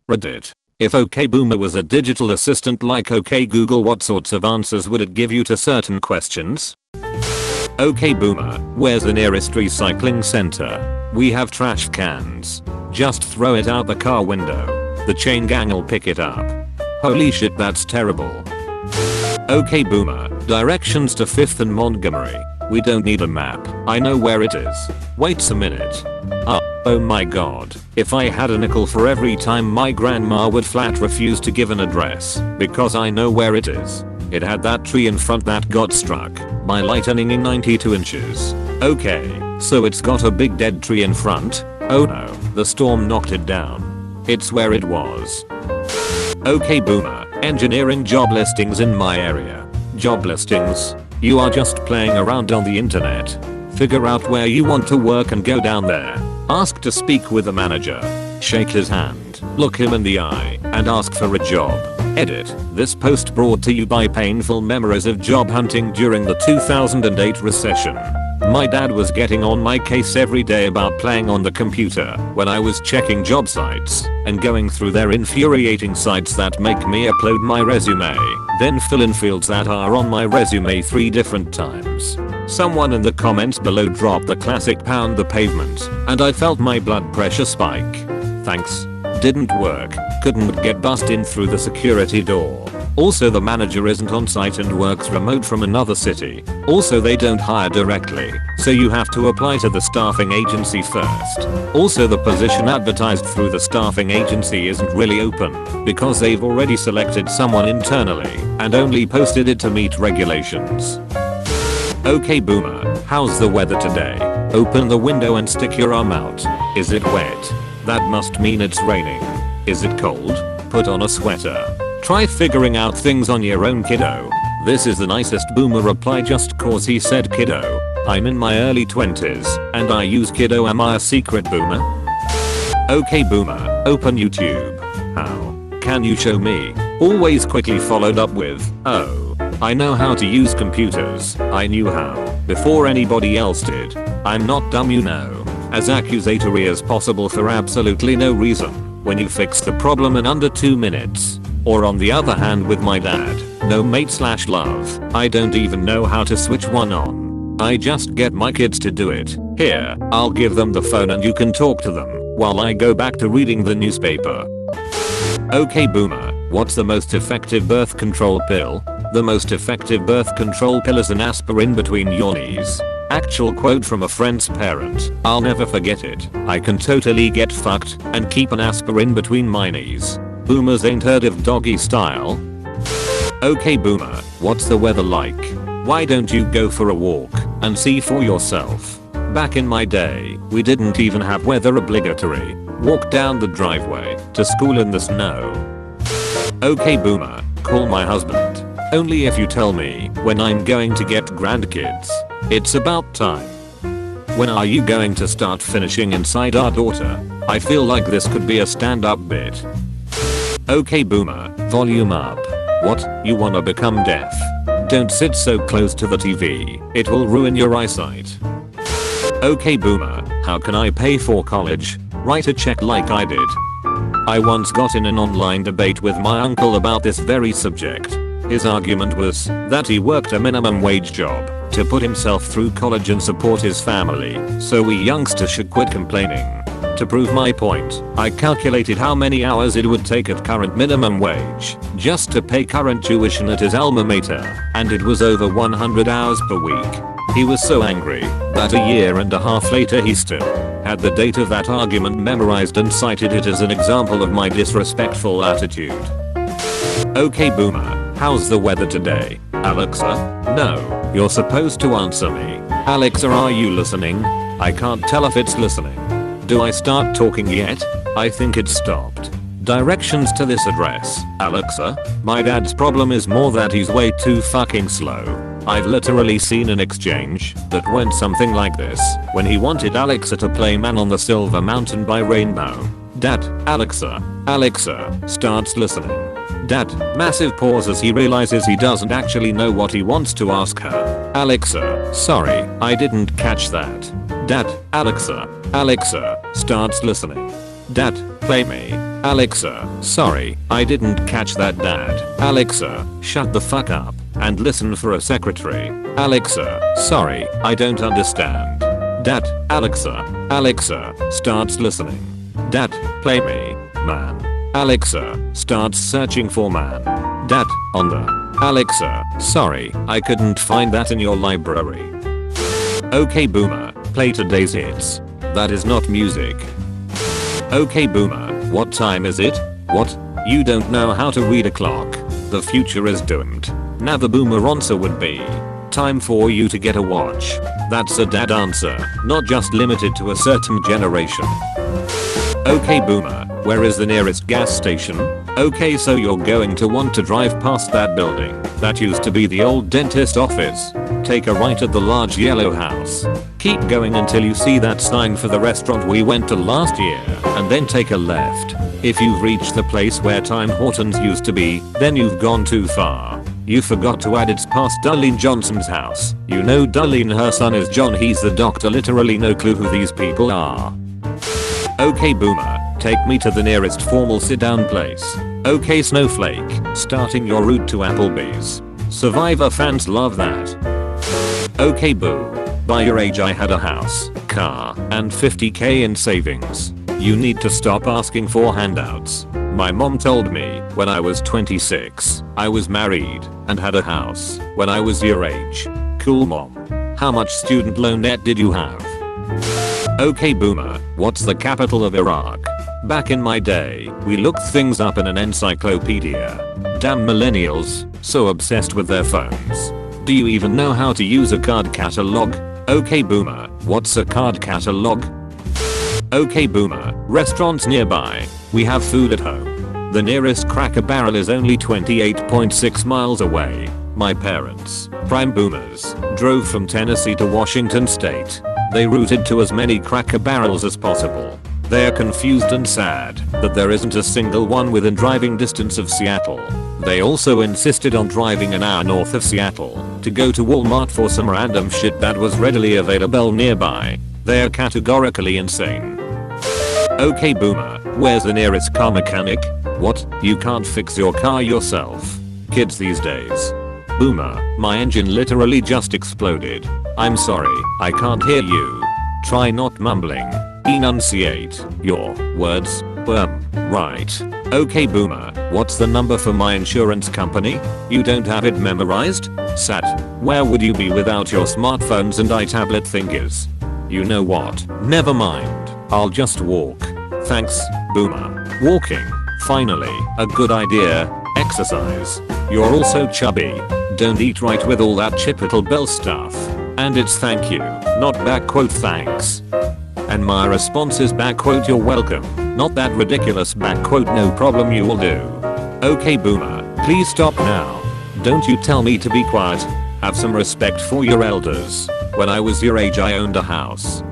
Reddit. If okboomer was a digital assistant like okgoogle, what sorts of answers would it give you to certain questions? okboomer, where's the nearest recycling center? We have trash cans. Just throw it out the car window. The chain gang will pick it up. Holy shit, that's terrible. okboomer, directions to 5th and Montgomery. We don't need a map. I know where it is. Wait a minute. Oh my god. If I had a nickel for every time my grandma would flat refuse to give an address because I know where it is. It had that tree in front that got struck by lightning in 92 inches. Okay, so it's got a big dead tree in front. Oh no, the storm knocked it down. It's where it was. okboomer, engineering job listings in my area. Job listings? You are just playing around on the internet. Figure out where you want to work and go down there. Ask to speak with the manager. Shake his hand, look him in the eye, and ask for a job. Edit. This post brought to you by painful memories of job hunting during the 2008 recession. My dad was getting on my case every day about playing on the computer when I was checking job sites and going through their infuriating sites that make me upload my resume, then fill in fields that are on my resume 3 different times. Someone in the comments below dropped the classic pound the pavement, and I felt my blood pressure spike. Thanks. Didn't work. Couldn't get bust in through the security door. Also, the manager isn't on site and works remote from another city. Also, they don't hire directly, so you have to apply to the staffing agency first. Also, the position advertised through the staffing agency isn't really open because they've already selected someone internally and only posted it to meet regulations. okboomer, how's the weather today? Open the window and stick your arm out. Is it wet? That must mean it's raining. Is it cold? Put on a sweater. Try figuring out things on your own, kiddo. This is the nicest boomer reply just cause he said kiddo. I'm in my early 20s and I use kiddo. Am I a secret boomer? okboomer, open YouTube. How? Can you show me? Always quickly followed up with, oh, I know how to use computers. I knew how before anybody else did. I'm not dumb, you know. As accusatory as possible for absolutely no reason when you fix the problem in under 2 minutes. Or on the other hand with my dad, no mate/love, I don't even know how to switch one on. I just get my kids to do it. Here, I'll give them the phone and you can talk to them while I go back to reading the newspaper. okboomer, what's the most effective birth control pill? The most effective birth control pill is an aspirin between your knees. Actual quote from a friend's parent. I'll never forget it. I can totally get fucked and keep an aspirin between my knees. Boomers ain't heard of doggy style. okboomer, what's the weather like? Why don't you go for a walk and see for yourself? Back in my day, we didn't even have weather obligatory. Walk down the driveway to school in the snow. okboomer, call my husband. Only if you tell me when I'm going to get grandkids. It's about time. When are you going to start finishing Inside Our Daughter? I feel like this could be a stand-up bit. okboomer, volume up. What? You wanna become deaf? Don't sit so close to the TV. It will ruin your eyesight. okboomer, how can I pay for college? Write a check like I did. I once got in an online debate with my uncle about this very subject. His argument was that he worked a minimum wage job to put himself through college and support his family, so we youngsters should quit complaining. To prove my point, I calculated how many hours it would take at current minimum wage just to pay current tuition at his alma mater, and it was over 100 hours per week. He was so angry that a year and a half later he still had the date of that argument memorized and cited it as an example of my disrespectful attitude. okboomer, how's the weather today? Alexa? No, you're supposed to answer me. Alexa, are you listening? I can't tell if it's listening. Do I start talking yet? I think it stopped. Directions to this address. Alexa, my dad's problem is more that he's way too fucking slow. I've literally seen an exchange that went something like this when he wanted Alexa to play Man on the Silver Mountain by Rainbow. Dad, Alexa. Alexa starts listening. Dad, massive pause as he realizes he doesn't actually know what he wants to ask her. Alexa, sorry, I didn't catch that. Dad, Alexa. Alexa starts listening. Dad, play me. Alexa, sorry, I didn't catch that dad. Alexa, shut the fuck up and listen for a secretary. Alexa, sorry, I don't understand. Dad, Alexa, starts listening. Dad, play me. Man. Alexa, starts searching for man. Dad, on the. Alexa, sorry, I couldn't find that in your library. Okay boomer, play today's hits. That is not music. Okay boomer, what time is it? What? You don't know how to read a clock. The future is doomed. Now the boomer answer would be, time for you to get a watch. That's a dad answer, not just limited to a certain generation. Okay boomer, where is the nearest gas station? Okay, so you're going to want to drive past that building. That used to be the old dentist office. Take a right at the large yellow house. Keep going until you see that sign for the restaurant we went to last year, and then take a left. If you've reached the place where Tim Hortons used to be, then you've gone too far. You forgot to add it's past Darlene Johnson's house. You know Darlene, her son is John, he's the doctor, literally no clue who these people are. Okay boomer, take me to the nearest formal sit down place. Okay snowflake, starting your route to Applebee's. Survivor fans love that. Okay boo, by your age I had a house, car, and 50k in savings. You need to stop asking for handouts. My mom told me when I was 26, I was married and had a house when I was your age. Cool mom. How much student loan debt did you have? Okay boomer, what's the capital of Iraq? Back in my day, we looked things up in an encyclopedia. Damn millennials, so obsessed with their phones. Do you even know how to use a card catalog? Okay boomer, what's a card catalog? Okay boomer, restaurants nearby. We have food at home. The nearest Cracker Barrel is only 28.6 miles away. My parents, prime boomers, drove from Tennessee to Washington State. They routed to as many Cracker Barrels as possible. They are confused and sad that there isn't a single one within driving distance of Seattle. They also insisted on driving an hour north of Seattle to go to Walmart for some random shit that was readily available nearby. They are categorically insane. Okay boomer, where's the nearest car mechanic? What? You can't fix your car yourself? Kids these days. Boomer, my engine literally just exploded. I'm sorry, I can't hear you. Try not mumbling. Enunciate your words. Right. Okay boomer, what's the number for my insurance company? You don't have it memorized? Sat, where would you be without your smartphones and iTablet thingies? You know what? Never mind. I'll just walk. Thanks, boomer. Walking. Finally, a good idea. Exercise. You're also chubby. Don't eat right with all that Chipotle Bell stuff. And it's thank you, not backquote thanks. And my response is backquote you're welcome, not that ridiculous backquote no problem you will do. Okay boomer, please stop now. Don't you tell me to be quiet. Have some respect for your elders. When I was your age I owned a house.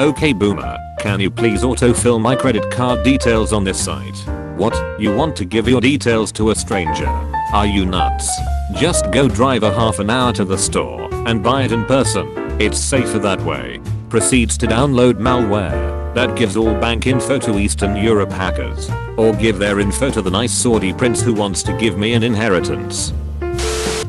Okay boomer, can you please autofill my credit card details on this site? What? You want to give your details to a stranger? Are you nuts? Just go drive a half an hour to the store and buy it in person. It's safer that way. Proceeds to download malware that gives all bank info to Eastern Europe hackers. Or give their info to the nice Saudi prince who wants to give me an inheritance.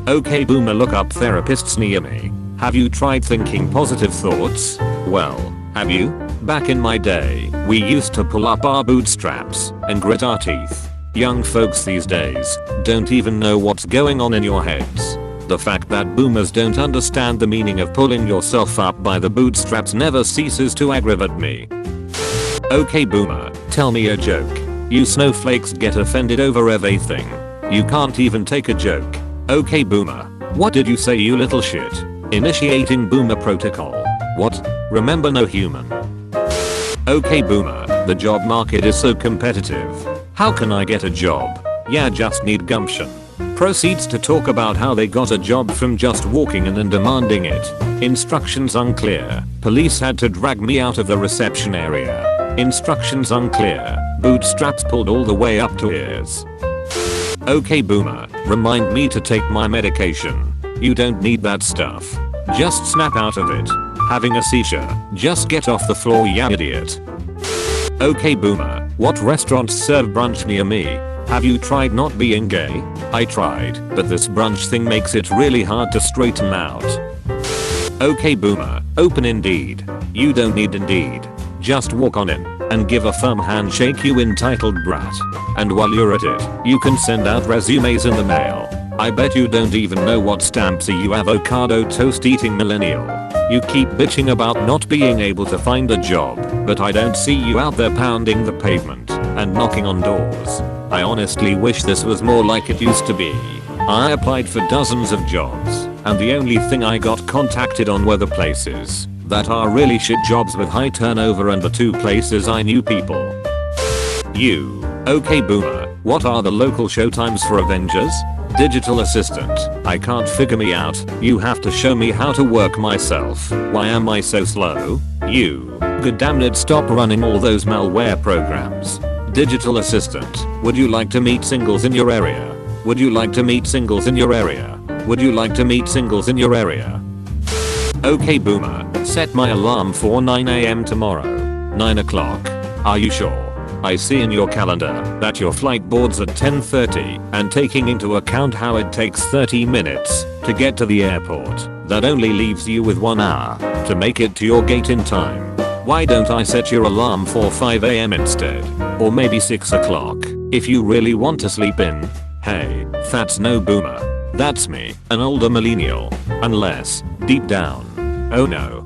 Okay boomer, look up therapists near me. Have you tried thinking positive thoughts? Well, have you? Back in my day, we used to pull up our bootstraps and grit our teeth. Young folks these days don't even know what's going on in your heads. The fact that boomers don't understand the meaning of pulling yourself up by the bootstraps never ceases to aggravate me. Okay boomer, tell me a joke. You snowflakes get offended over everything. You can't even take a joke. Okay boomer, what did you say you little shit? Initiating boomer protocol. What? Remember no human. Okay boomer, the job market is so competitive. How can I get a job? Yeah, just need gumption. Proceeds to talk about how they got a job from just walking in and demanding it. Instructions unclear. Police had to drag me out of the reception area. Instructions unclear. Bootstraps pulled all the way up to ears. Okay boomer, remind me to take my medication. You don't need that stuff. Just snap out of it. Having a seizure. Just get off the floor, ya idiot. Okay boomer, what restaurants serve brunch near me? Have you tried not being gay? I tried, but this brunch thing makes it really hard to straighten out. Okay boomer, open Indeed. You don't need Indeed. Just walk on in and give a firm handshake, you entitled brat. And while you're at it, you can send out resumes in the mail. I bet you don't even know what stamps are, you avocado toast eating millennial. You keep bitching about not being able to find a job, but I don't see you out there pounding the pavement and knocking on doors. I honestly wish this was more like it used to be. I applied for dozens of jobs, and the only thing I got contacted on were the places that are really shit jobs with high turnover, and the 2 places I knew people. You. Okay boomer, what are the local showtimes for Avengers? Digital assistant, I can't figure me out, you have to show me how to work myself. Why am I so slow? You. Good damn it, stop running all those malware programs. Digital assistant, would you like to meet singles in your area? Would you like to meet singles in your area? Would you like to meet singles in your area? Okay boomer, set my alarm for 9 AM tomorrow. 9 o'clock. Are you sure? I see in your calendar that your flight boards at 10:30, and taking into account how it takes 30 minutes to get to the airport, that only leaves you with 1 hour to make it to your gate in time. Why don't I set your alarm for 5 AM instead? Or maybe 6 o'clock, if you really want to sleep in? Hey, that's no boomer. That's me, an older millennial. Unless, deep down. Oh no.